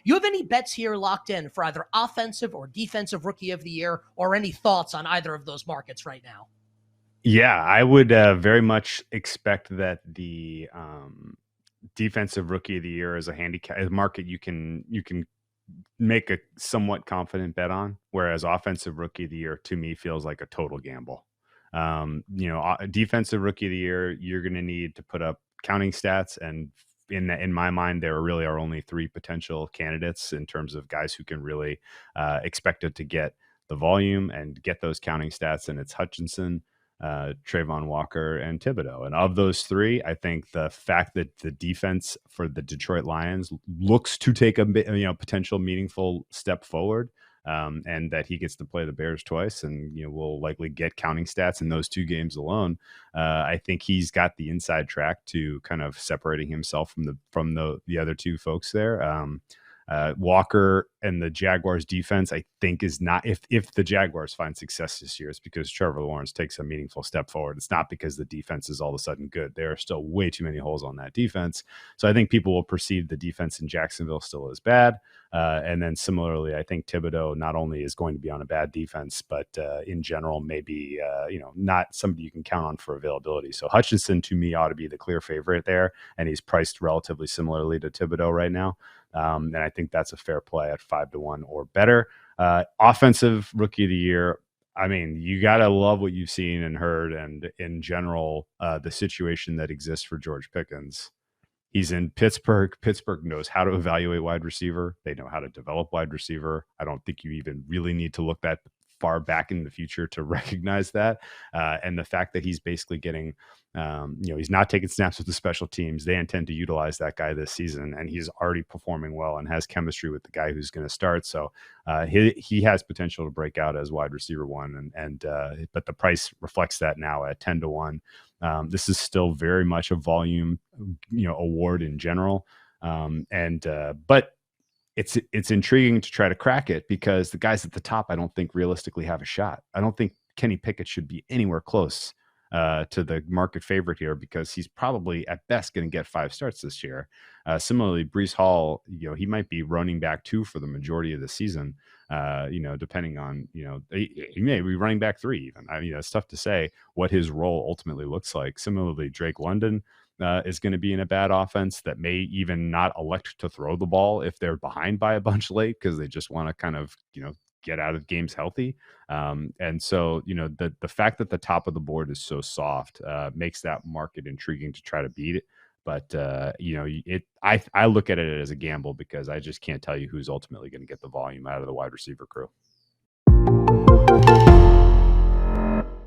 You have any bets here locked in for either offensive or defensive rookie of the year, or any thoughts on either of those markets right now? Yeah, I would very much expect that the defensive rookie of the year is a market you can make a somewhat confident bet on, whereas offensive rookie of the year to me feels like a total gamble. Defensive rookie of the year, you're going to need to put up counting stats, and in my mind, there really are only three potential candidates in terms of guys who can really expected to get the volume and get those counting stats, and it's Hutchinson, Trayvon Walker, and Thibodeau. And of those three, I think the fact that the defense for the Detroit Lions looks to take a potential meaningful step forward, and that he gets to play the Bears twice, and will likely get counting stats in those two games alone. I think he's got the inside track to kind of separating himself from the other two folks there. Walker and the Jaguars defense, I think, is not, if the Jaguars find success this year, it's because Trevor Lawrence takes a meaningful step forward. It's not because the defense is all of a sudden good. There are still way too many holes on that defense. So I think people will perceive the defense in Jacksonville still as bad. And then similarly, I think Thibodeau not only is going to be on a bad defense, but in general, maybe, not somebody you can count on for availability. So Hutchinson to me ought to be the clear favorite there. And he's priced relatively similarly to Thibodeau right now. And I think that's a fair play at 5-1 or better. Offensive rookie of the year, I mean, you got to love what you've seen and heard. And in general, the situation that exists for George Pickens. He's in Pittsburgh. Pittsburgh knows how to evaluate wide receiver. They know how to develop wide receiver. I don't think you even really need to look that far back in the future to recognize that. And the fact that he's basically getting, he's not taking snaps with the special teams. They intend to utilize that guy this season, and he's already performing well and has chemistry with the guy who's going to start. So he has potential to break out as wide receiver one, but the price reflects that now at 10-1. This is still very much a volume, award in general. But it's intriguing to try to crack it because the guys at the top, I don't think realistically have a shot. I don't think Kenny Pickett should be anywhere close to the market favorite here, because he's probably at best going to get 5 starts this year. Similarly, Breece Hall, he might be running back 2 for the majority of the season. Depending on, he may be running back 3 even. I mean, it's tough to say what his role ultimately looks like. Similarly, Drake London is going to be in a bad offense that may even not elect to throw the ball if they're behind by a bunch late, because they just want to kind of, get out of games healthy. And so, the fact that the top of the board is so soft makes that market intriguing to try to beat it. But, I look at it as a gamble because I just can't tell you who's ultimately going to get the volume out of the wide receiver crew.